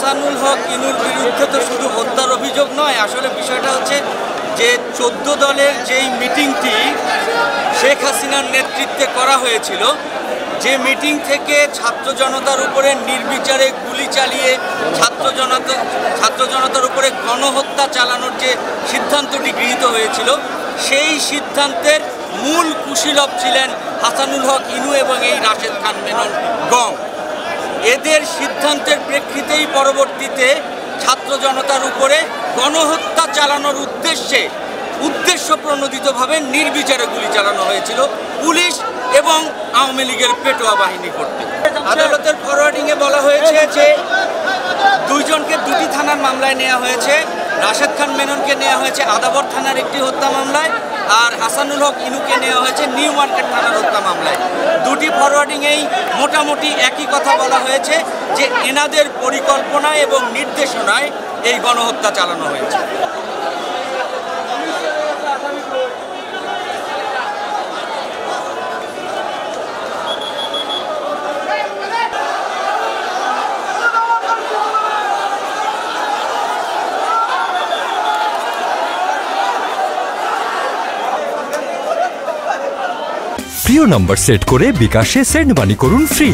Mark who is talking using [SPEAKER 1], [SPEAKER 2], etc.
[SPEAKER 1] হাসানুল হক ইনুর বিরুদ্ধে তো শুধু হত্যার অভিযোগ নয়, আসলে বিষয়টা হচ্ছে যে 14 দলের যেই মিটিংটি শেখ হাসিনার নেতৃত্বে করা হয়েছিল, যে মিটিং থেকে ছাত্র জনতার উপরে নির্বিচারে গুলি চালিয়ে ছাত্র জনতার উপরে গণহত্যা চালানোর যে সিদ্ধান্তটি গৃহীত হয়েছিল, সেই সিদ্ধান্তের মূল কুশীলব ছিলেন হাসানুল হক ইনু এবং এই রাশেদ খান মেনন গং। এদের সিদ্ধান্তের প্রেক্ষিতেই পরবর্তীতে ছাত্র জনতার উপরে গণহত্যা চালানোর উদ্দেশ্য প্রণোদিতভাবে নির্বিচারে গুলি চালানো হয়েছিল পুলিশ এবং আওয়ামী লীগের পেটোয়া বাহিনী কর্তৃক। আদালতের ফরওয়ার্ডিংয়ে বলা হয়েছে যে দুইজনকে দুটি থানার মামলায় নেওয়া হয়েছে। রাশেদ খান মেননকে নেওয়া হয়েছে আদাবর থানার একটি হত্যা মামলায়, আর হাসানুল হক ইনুকে নেওয়া হয়েছে নিউ মার্কেট থানার হত্যা মামলায়। দুটি ফরওয়ার্ডিংয়েই মোটামুটি একই কথা বলা হয়েছে যে এনাদের পরিকল্পনায় এবং নির্দেশনায় এই গণহত্যা চালানো হয়েছে।
[SPEAKER 2] প্রিয় নাম্বার সেট করে বিকাশে সেন্ড মানি করুন ফ্রি।